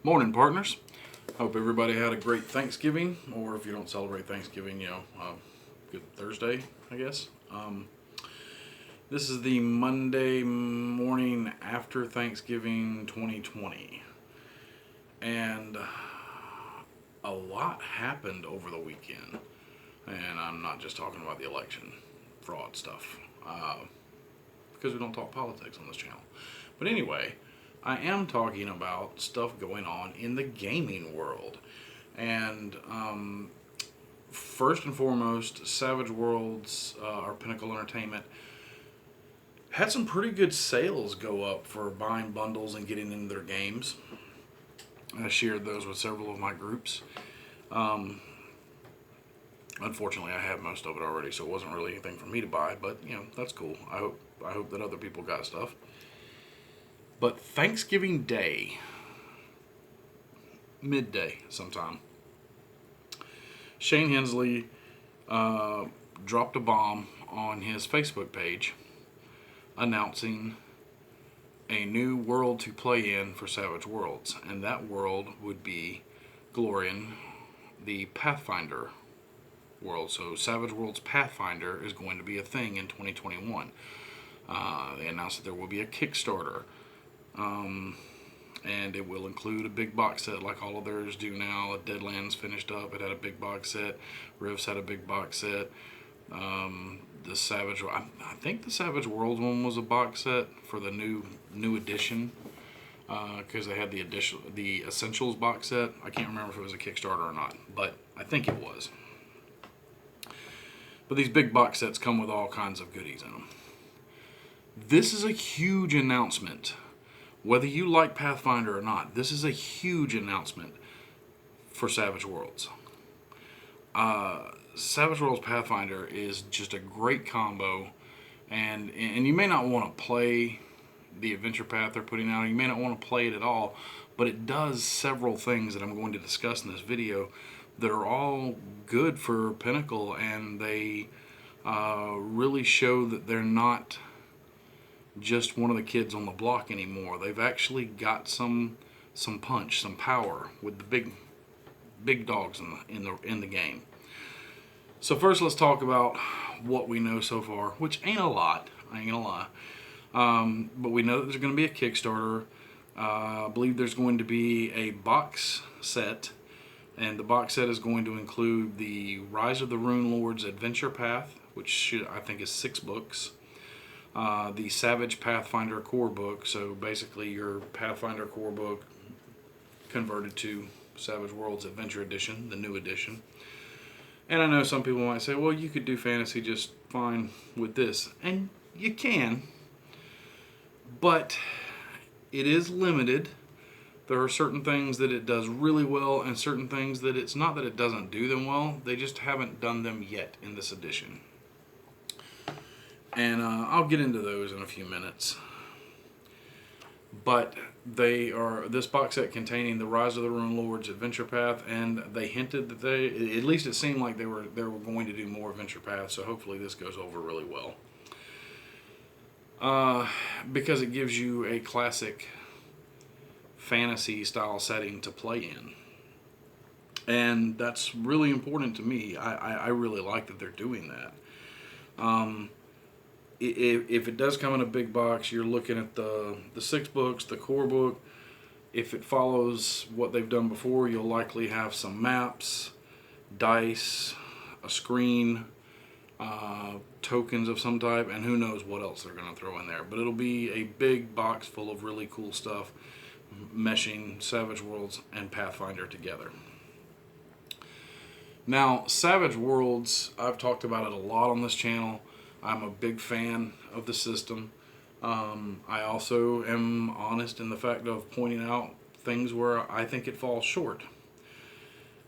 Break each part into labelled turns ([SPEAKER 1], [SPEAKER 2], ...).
[SPEAKER 1] Morning, partners. Hope everybody had a great Thanksgiving, or if you don't celebrate Thanksgiving, good Thursday, I guess. This is the Monday morning after Thanksgiving 2020, and a lot happened over the weekend. And I'm not just talking about the election fraud stuff, because we don't talk politics on this channel. But anyway, I am talking about stuff going on in the gaming world. And first and foremost, Savage Worlds, our Pinnacle Entertainment, had some pretty good sales go up for buying bundles and getting into their games. I shared those with several of my groups. Unfortunately, I have most of it already, so it wasn't really anything for me to buy, but that's cool. I hope that other people got stuff. But Thanksgiving Day, midday sometime, Shane Hensley dropped a bomb on his Facebook page announcing a new world to play in for Savage Worlds, and that world would be Glorian, the Pathfinder world. So Savage Worlds Pathfinder is going to be a thing in 2021. They announced that there will be a Kickstarter, and it will include a big box set like all of theirs do now. Deadlands finished up, it had a big box set. Rifts had a big box set. The Savage, I think the Savage Worlds one was a box set for the new edition, because they had the Essentials box set. I can't remember if it was a Kickstarter or not, but I think it was. But these big box sets come with all kinds of goodies in them. This is a huge announcement. Whether you like Pathfinder or not, this is a huge announcement for Savage Worlds. Savage Worlds Pathfinder is just a great combo, and you may not want to play the adventure path they're putting out. You may not want to play it at all, but it does several things that I'm going to discuss in this video that are all good for Pinnacle, and they really show that they're not just one of the kids on the block anymore. They've actually got some punch, some power with the big dogs in the game. So first, let's talk about what we know so far, which ain't a lot. I ain't gonna lie, but we know that there's going to be a Kickstarter. I believe there's going to be a box set, and the box set is going to include the Rise of the Rune Lords Adventure Path, which I think is 6 books. The Savage Pathfinder core book, so basically your Pathfinder core book converted to Savage Worlds Adventure Edition, the new edition. And I know some people might say, well, you could do fantasy just fine with this, and you can, but it is limited. There are certain things that it does really well, and certain things that it's not that it doesn't do them well, they just haven't done them yet in this edition. And I'll get into those in a few minutes. But they are this box set containing the Rise of the Rune Lords Adventure Path, and they hinted that at least it seemed like they were going to do more Adventure Paths. So hopefully this goes over really well, because it gives you a classic fantasy style setting to play in, and that's really important to me. I really like that they're doing that. If it does come in a big box, you're looking at the 6 books, the core book. If it follows what they've done before, you'll likely have some maps, dice, a screen, tokens of some type, and who knows what else they're going to throw in there. But it'll be a big box full of really cool stuff, meshing Savage Worlds and Pathfinder together. Now, Savage Worlds, I've talked about it a lot on this channel. I'm a big fan of the system. I also am honest in the fact of pointing out things where I think it falls short.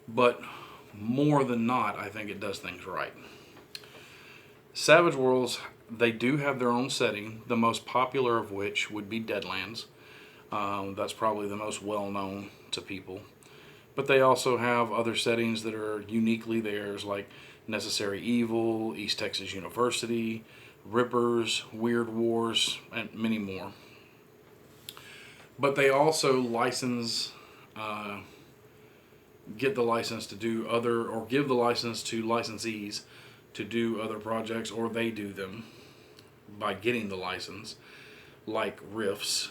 [SPEAKER 1] But more than not, I think it does things right. Savage Worlds, they do have their own setting, the most popular of which would be Deadlands. That's probably the most well-known to people. But they also have other settings that are uniquely theirs, like Necessary Evil, East Texas University, Rippers, Weird Wars, and many more. But they also license get the license to do other, or give the license to licensees to do other projects, or they do them by getting the license, like Rifts,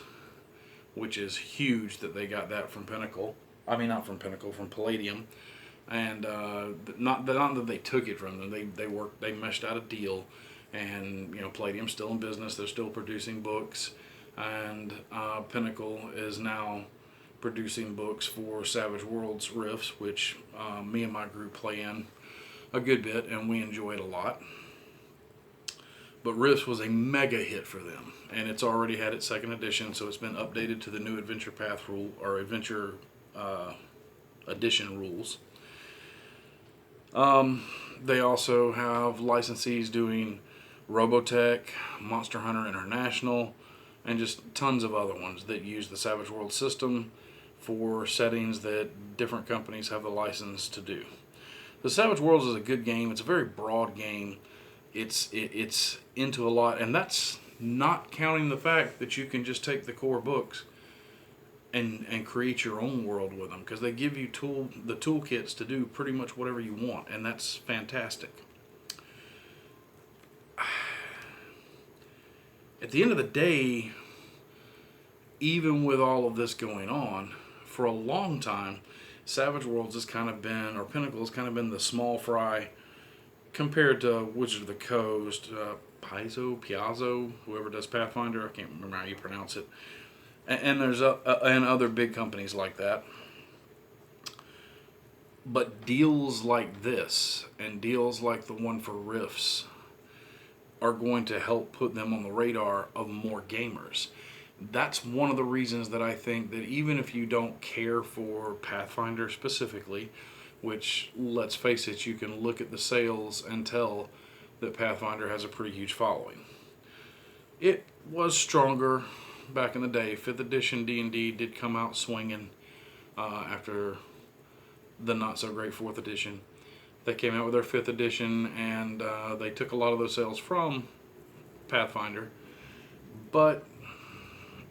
[SPEAKER 1] which is huge that they got that from Pinnacle. I mean, not from Pinnacle, from Palladium. And not that they took it from them. They meshed out a deal, and Palladium's still in business. They're still producing books, and Pinnacle is now producing books for Savage Worlds Rifts, which me and my group play in a good bit, and we enjoy it a lot. But Rifts was a mega hit for them, and it's already had its second edition, so it's been updated to the new Adventure Path rule, or Adventure Edition rules. They also have licensees doing Robotech, Monster Hunter International, and just tons of other ones that use the Savage World system for settings that different companies have the license to do. The Savage Worlds is a good game. It's a very broad game. It's into a lot, and that's not counting the fact that you can just take the core books and create your own world with them, because they give you the toolkits to do pretty much whatever you want, and that's fantastic. At the end of the day, even with all of this going on, for a long time, Savage Worlds has kind of been, or Pinnacle has kind of been, the small fry compared to Wizards of the Coast, Piazzo, whoever does Pathfinder, I can't remember how you pronounce it, and there's and other big companies like that. But deals like this, and deals like the one for Rifts, are going to help put them on the radar of more gamers. That's one of the reasons that I think that even if you don't care for Pathfinder specifically, which, let's face it, you can look at the sales and tell that Pathfinder has a pretty huge following. It was stronger back in the day. 5th edition D&D did come out swinging after the not so great 4th edition. They came out with their 5th edition, and they took a lot of those sales from Pathfinder. But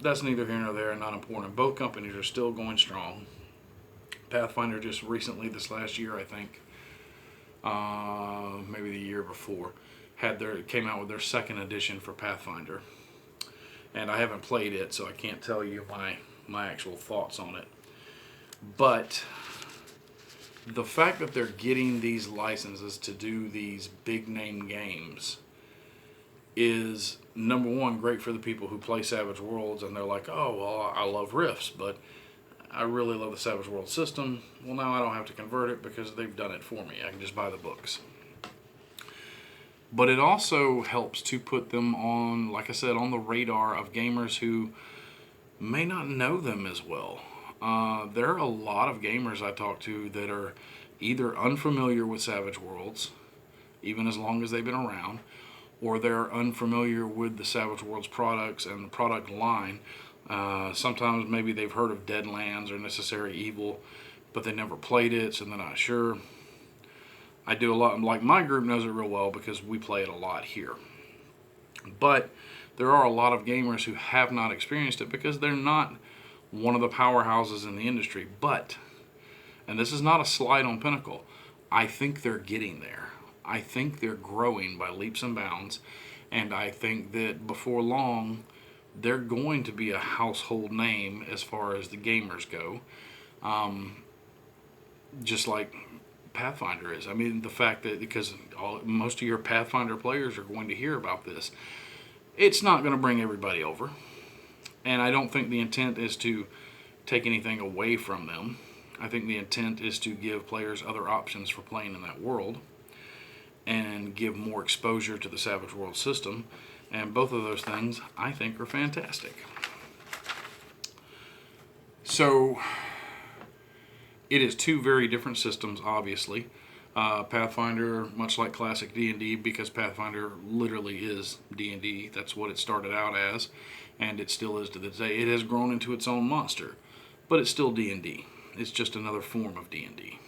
[SPEAKER 1] that's neither here nor there, and not important. Both companies are still going strong. Pathfinder just recently, this last year, I think, maybe the year before, came out with their 2nd edition for Pathfinder. And I haven't played it, so I can't tell you my actual thoughts on it. But the fact that they're getting these licenses to do these big name games is, number one, great for the people who play Savage Worlds, and they're like, oh, well, I love Rifts, but I really love the Savage World system. Well, now I don't have to convert it because they've done it for me. I can just buy the books. But it also helps to put them on, like I said, on the radar of gamers who may not know them as well. There are a lot of gamers I talk to that are either unfamiliar with Savage Worlds, even as long as they've been around, or they're unfamiliar with the Savage Worlds products and the product line. Sometimes maybe they've heard of Deadlands or Necessary Evil, but they never played it, so they're not sure. I do a lot, like my group knows it real well because we play it a lot here. But there are a lot of gamers who have not experienced it because they're not one of the powerhouses in the industry. But, and this is not a slight on Pinnacle, I think they're getting there. I think they're growing by leaps and bounds, and I think that before long, they're going to be a household name as far as the gamers go. Just like Pathfinder is. I mean, the fact that, because most of your Pathfinder players are going to hear about this, it's not going to bring everybody over. And I don't think the intent is to take anything away from them. I think the intent is to give players other options for playing in that world and give more exposure to the Savage World system. And both of those things, I think, are fantastic. So, it is two very different systems, obviously. Pathfinder, much like classic D&D, because Pathfinder literally is D&D. That's what it started out as, and it still is to this day. It has grown into its own monster, but it's still D&D. It's just another form of D&D.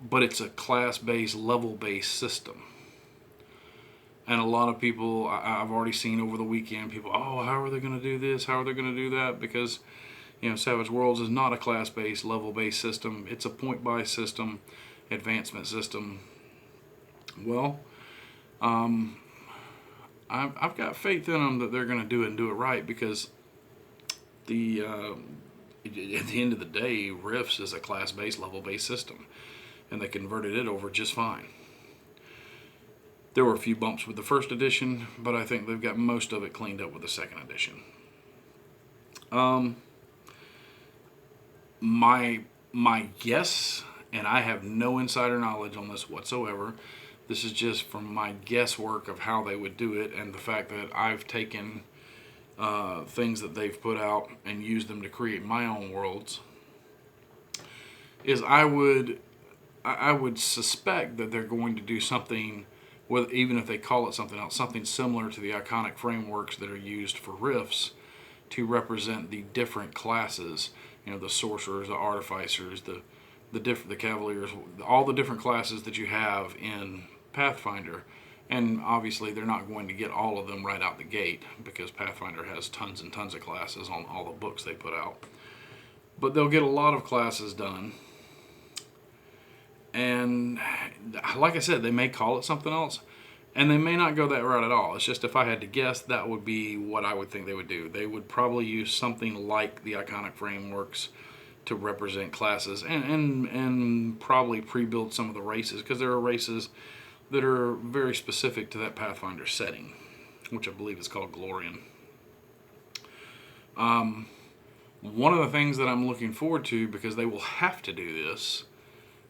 [SPEAKER 1] But it's a class-based, level-based system. And a lot of people, I've already seen over the weekend, people, oh, how are they going to do this? How are they going to do that? Because, Savage Worlds is not a class-based, level-based system. It's a point-buy system, advancement system. Well, I've got faith in them that they're going to do it and do it right, because at the end of the day, Rifts is a class-based, level-based system, and they converted it over just fine. There were a few bumps with the first edition, but I think they've got most of it cleaned up with the second edition. My guess, and I have no insider knowledge on this whatsoever, this is just from my guesswork of how they would do it, and the fact that I've taken things that they've put out and used them to create my own worlds, is I would suspect that they're going to do something, even if they call it something else, something similar to the iconic frameworks that are used for Rifts to represent the different classes. The sorcerers, the artificers, the cavaliers, all the different classes that you have in Pathfinder. And obviously they're not going to get all of them right out the gate, because Pathfinder has tons and tons of classes on all the books they put out. But they'll get a lot of classes done. And like I said, they may call it something else, and they may not go that route at all. It's just, if I had to guess, that would be what I would think they would do. They would probably use something like the iconic frameworks to represent classes, and probably pre-build some of the races, because there are races that are very specific to that Pathfinder setting, which I believe is called Glorian. One of the things that I'm looking forward to, because they will have to do this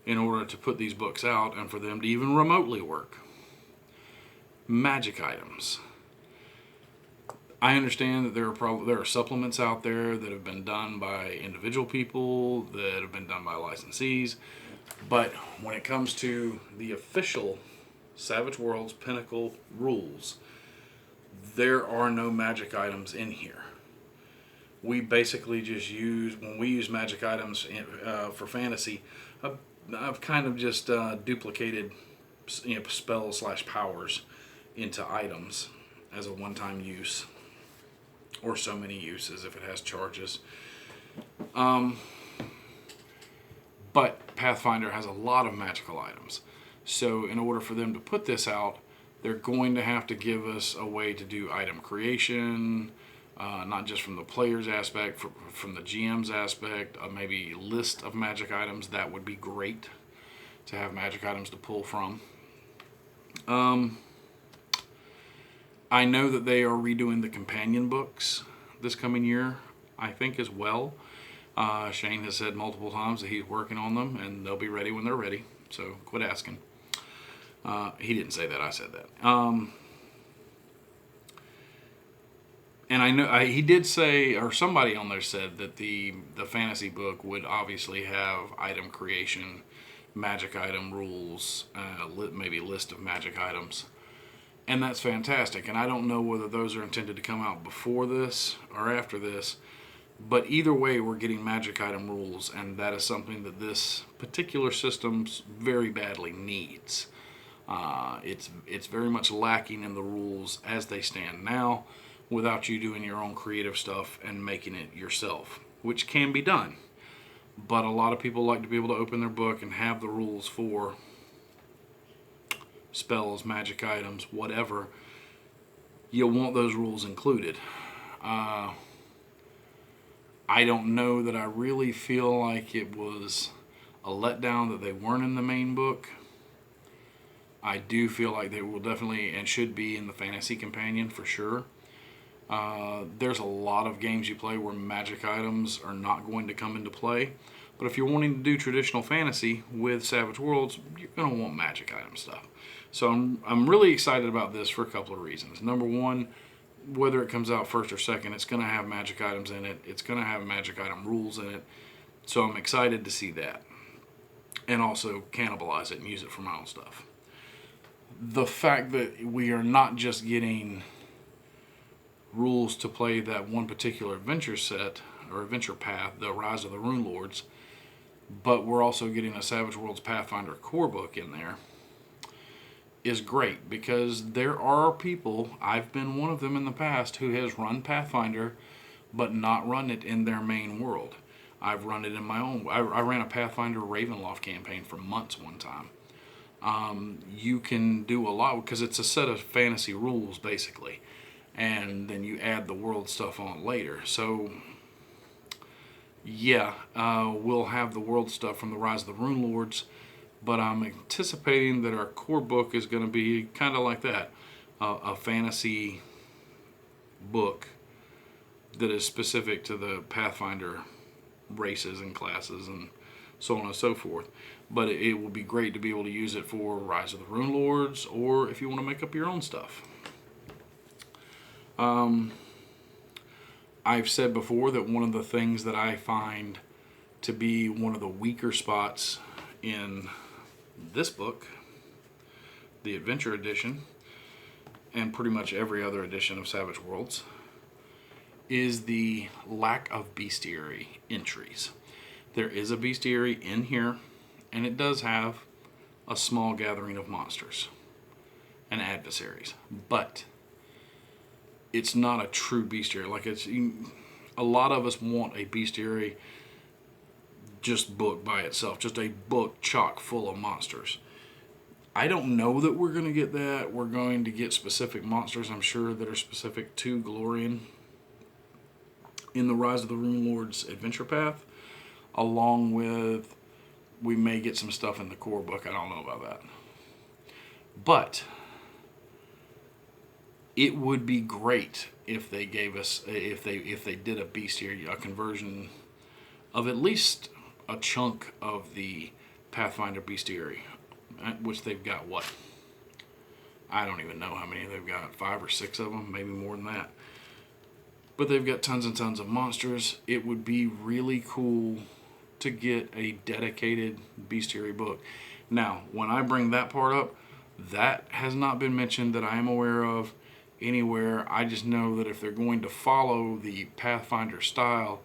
[SPEAKER 1] in order to put these books out and for them to even remotely work, magic items. I understand that there are supplements out there that have been done by individual people, that have been done by licensees, but when it comes to the official Savage Worlds Pinnacle rules, there are no magic items in here. We basically just when we use magic items for fantasy, I've kind of just duplicated spells / powers into items as a one-time use, or so many uses if it has charges. But Pathfinder has a lot of magical items. So in order for them to put this out, they're going to have to give us a way to do item creation, not just from the player's aspect, from the GM's aspect, maybe list of magic items. That would be great to have magic items to pull from. I know that they are redoing the companion books this coming year, I think, as well. Shane has said multiple times that he's working on them, and they'll be ready when they're ready, so quit asking. He didn't say that, I said that. And I know he did say, or somebody on there said, that the fantasy book would obviously have item creation, magic item rules, maybe a list of magic items. And that's fantastic. And I don't know whether those are intended to come out before this or after this. But either way, we're getting magic item rules, and that is something that this particular system very badly needs. It's very much lacking in the rules as they stand now, without you doing your own creative stuff and making it yourself, which can be done. But a lot of people like to be able to open their book and have the rules for spells, magic items, whatever. You'll want those rules included. I don't know that I really feel like it was a letdown that they weren't in the main book. I do feel like they will definitely and should be in the fantasy companion for sure. There's a lot of games you play where magic items are not going to come into play. But if you're wanting to do traditional fantasy with Savage Worlds, you're going to want magic item stuff. So I'm really excited about this for a couple of reasons. Number one, whether it comes out first or second, it's going to have magic items in it. It's going to have magic item rules in it. So I'm excited to see that. And also cannibalize it and use it for my own stuff. The fact that we are not just getting rules to play that one particular adventure set or adventure path, the Rise of the Rune Lords, but we're also getting a Savage Worlds Pathfinder core book in there, is great, because there are people, I've been one of them in the past, who has run Pathfinder but not run it in their main world. I've run it in my own. I ran a Pathfinder Ravenloft campaign for months one time. You can do a lot because it's a set of fantasy rules basically, and then you add the world stuff on later. So yeah, we'll have the world stuff from the Rise of the Rune Lords, but I'm anticipating that our core book is going to be kind of like that, a fantasy book that is specific to the Pathfinder races and classes and so on and so forth. But it will be great to be able to use it for Rise of the Rune Lords, or if you want to make up your own stuff. I've said before that one of the things that I find to be one of the weaker spots in this book, the Adventure Edition, and pretty much every other edition of Savage Worlds, is the lack of Bestiary entries. There is a Bestiary in here, and it does have a small gathering of monsters and adversaries, but it's not a true Bestiary. Like, it's a lot of us want a Bestiary just book by itself, just a book chock full of monsters. I don't know that we're going to get that. We're going to get specific monsters, I'm sure, that are specific to Glorian in the Rise of the Rune Lords adventure path, along with, we may get some stuff in the core book. I don't know about that. But it would be great if they gave us, if they did a Bestiary, a conversion of at least a chunk of the Pathfinder Bestiary, which they've got, what? I don't even know how many they've got, 5 or 6 of them, maybe more than that. But they've got tons and tons of monsters. It would be really cool to get a dedicated Bestiary book. Now, when I bring that part up, that has not been mentioned that I am aware of anywhere. I just know that if they're going to follow the Pathfinder style,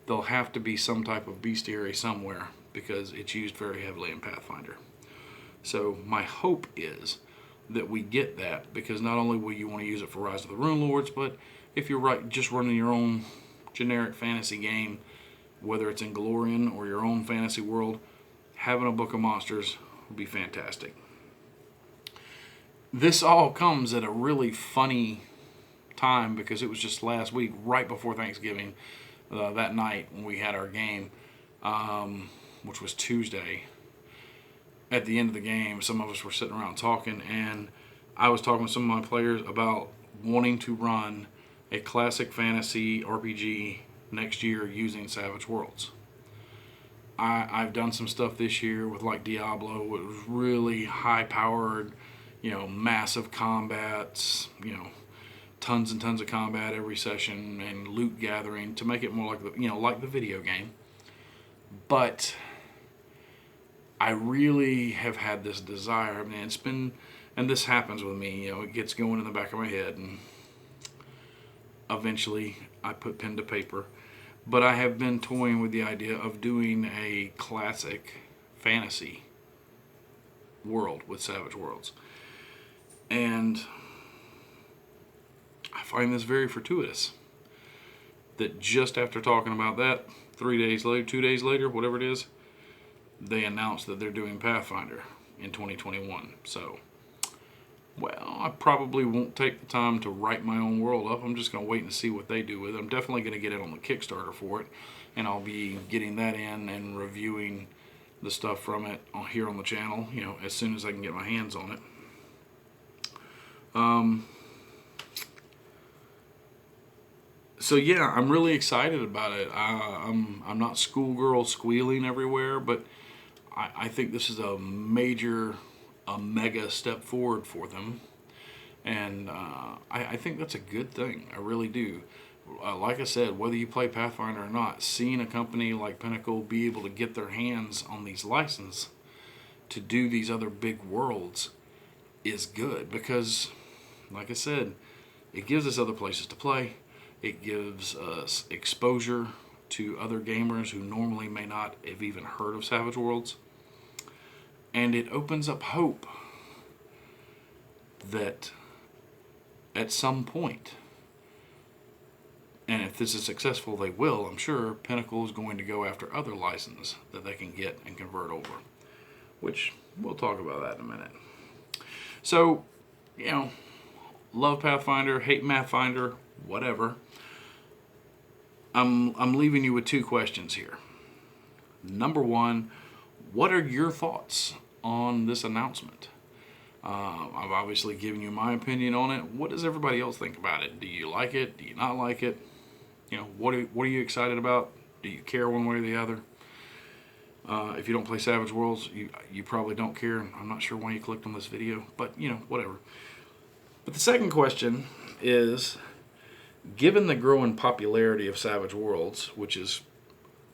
[SPEAKER 1] there'll have to be some type of Bestiary somewhere, because it's used very heavily in Pathfinder. So my hope is that we get that, because not only will you want to use it for Rise of the Rune Lords, but if you're just running your own generic fantasy game, whether it's in Glorian or your own fantasy world, having a book of monsters would be fantastic. This all comes at a really funny time, because it was just last week, right before Thanksgiving, that night when we had our game, which was Tuesday. At the end of the game, some of us were sitting around talking, and I was talking with some of my players about wanting to run a classic fantasy RPG next year using Savage Worlds. I've done some stuff this year with, like, Diablo. It was really high powered, massive combats, tons and tons of combat every session, and loot gathering to make it more like like the video game. But I really have had this desire. I mean, it's been, and this happens with me, it gets going in the back of my head, and eventually I put pen to paper. But I have been toying with the idea of doing a classic fantasy world with Savage Worlds. And I find this very fortuitous that just after talking about that, 3 days later, 2 days later, whatever it is, they announced that they're doing Pathfinder in 2021. So, well, I probably won't take the time to write my own world up. I'm just going to wait and see what they do with it. I'm definitely going to get it on the Kickstarter for it, and I'll be getting that in and reviewing the stuff from it here on the channel, as soon as I can get my hands on it. So yeah, I'm really excited about it. I'm not schoolgirl squealing everywhere, but I think this is a mega step forward for them, and I think that's a good thing. I really do. Like I said, whether you play Pathfinder or not, seeing a company like Pinnacle be able to get their hands on these licenses to do these other big worlds is good, because, like I said, it gives us other places to play. It gives us exposure to other gamers who normally may not have even heard of Savage Worlds. And it opens up hope that at some point and if this is successful, they will, I'm sure, Pinnacle is going to go after other licenses that they can get and convert over, which we'll talk about that in a minute. So, love Pathfinder, hate Pathfinder, whatever. I'm leaving you with two questions here. Number one, what are your thoughts on this announcement? I've obviously given you my opinion on it. What does everybody else think about it? Do you like it? Do you not like it? What are you excited about? Do you care one way or the other? If you don't play Savage Worlds, you probably don't care. I'm not sure why you clicked on this video, but whatever. But the second question is, given the growing popularity of Savage Worlds, which is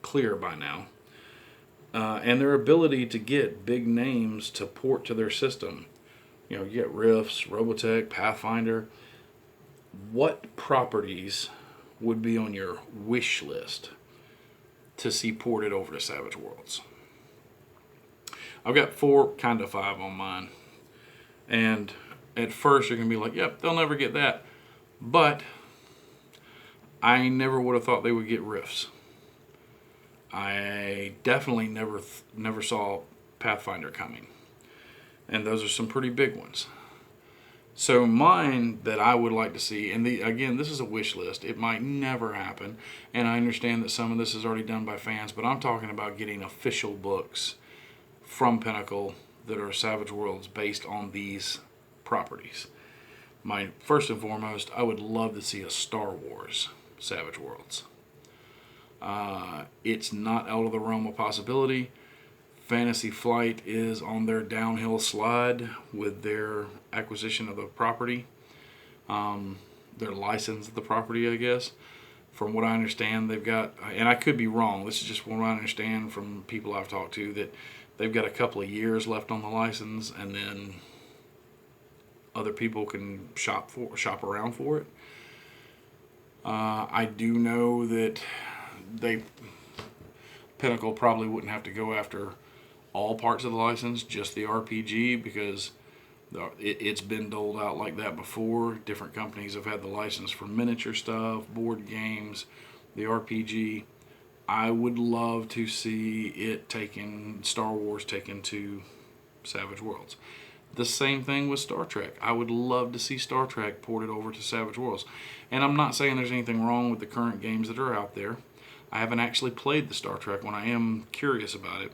[SPEAKER 1] clear by now, and their ability to get big names to port to their system, you get Rifts, Robotech, Pathfinder, what properties would be on your wish list to see ported over to Savage Worlds? I've got 4, kind of 5 on mine. And at first you're going to be like, yep, they'll never get that. But I never would have thought they would get Rifts. I definitely never saw Pathfinder coming. And those are some pretty big ones. So mine that I would like to see, and again, this is a wish list. It might never happen, and I understand that some of this is already done by fans, but I'm talking about getting official books from Pinnacle that are Savage Worlds based on these properties. First and foremost, I would love to see a Star Wars Savage Worlds. It's not out of the realm of possibility. Fantasy Flight is on their downhill slide with their acquisition of the property, their license of the property, I guess. From what I understand, they've got, and I could be wrong, this is just what I understand from people I've talked to, that they've got a couple of years left on the license, and then other people can shop around for it. I do know that Pinnacle probably wouldn't have to go after all parts of the license, just the RPG, because it's been doled out like that before. Different companies have had the license for miniature stuff, board games, the RPG. I would love to see Star Wars taken to Savage Worlds. The same thing with Star Trek. I would love to see Star Trek ported over to Savage Worlds. And I'm not saying there's anything wrong with the current games that are out there. I haven't actually played the Star Trek one. I am curious about it.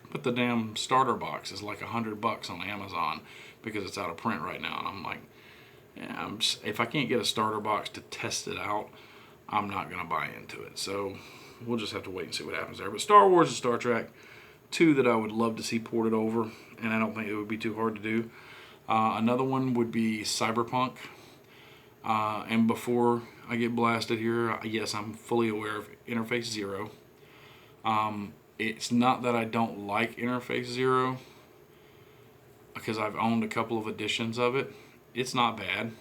[SPEAKER 1] But the damn starter box is like $100 on Amazon because it's out of print right now. And I'm like, yeah, if I can't get a starter box to test it out, I'm not going to buy into it. So we'll just have to wait and see what happens there. But Star Wars and Star Trek, 2 that I would love to see ported over, and I don't think it would be too hard to do. Another one would be Cyberpunk. And before I get blasted here, yes, I'm fully aware of Interface Zero. It's not that I don't like Interface Zero, because I've owned a couple of editions of it. It's not bad.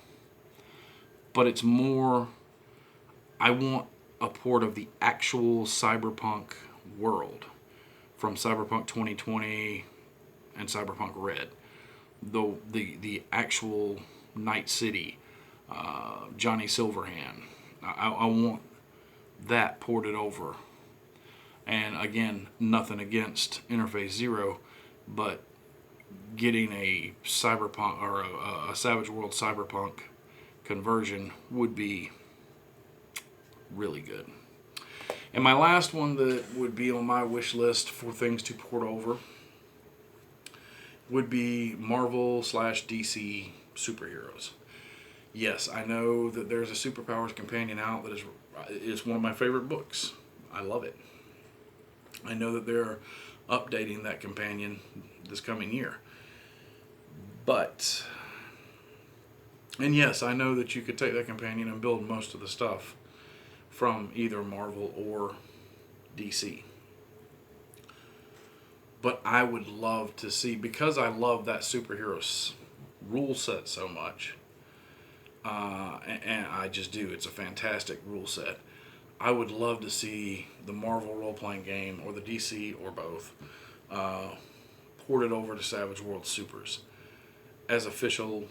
[SPEAKER 1] But it's more, I want a port of the actual Cyberpunk world from Cyberpunk 2020 and Cyberpunk Red. The actual Night City, Johnny Silverhand. I want that ported over. And again, nothing against Interface Zero, but getting a Cyberpunk or a Savage World Cyberpunk conversion would be really good. And my last one that would be on my wish list for things to port over would be Marvel/DC superheroes. Yes, I know that there's a Superpowers companion out that is one of my favorite books. I love it. I know that they're updating that companion this coming year. And yes, I know that you could take that companion and build most of the stuff from either Marvel or DC. But I would love to see, because I love that superhero rule set so much, and I just do, it's a fantastic rule set. I would love to see the Marvel role-playing game, or the DC, or both, ported over to Savage World Supers as official,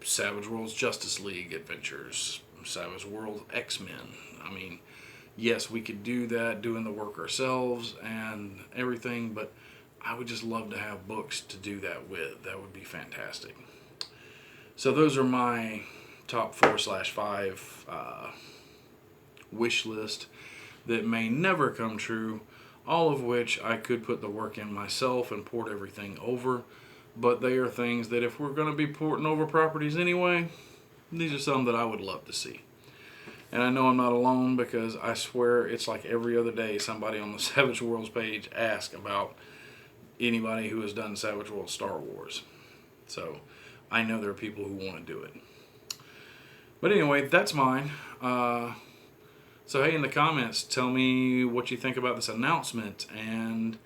[SPEAKER 1] Savage World's Justice League adventures, Savage Worlds X-Men. I mean, yes, we could do that, doing the work ourselves and everything, but I would just love to have books to do that with. That would be fantastic. So those are my top 4/5 wish list that may never come true, all of which I could put the work in myself and port everything over. But they are things that if we're going to be porting over properties anyway, these are some that I would love to see. And I know I'm not alone, because I swear it's like every other day somebody on the Savage Worlds page asks about anybody who has done Savage Worlds Star Wars. So I know there are people who want to do it. But anyway, that's mine. So hey, in the comments, tell me what you think about this announcement and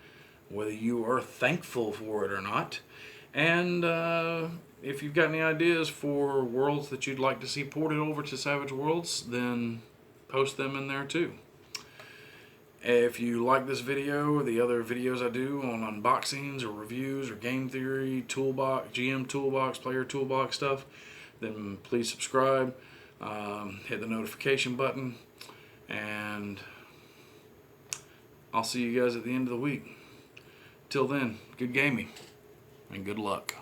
[SPEAKER 1] whether you are thankful for it or not. And if you've got any ideas for worlds that you'd like to see ported over to Savage Worlds, then post them in there too. If you like this video or the other videos I do on unboxings or reviews or game theory, toolbox, GM toolbox, player toolbox stuff, then please subscribe, hit the notification button, and I'll see you guys at the end of the week. Till then, good gaming and good luck.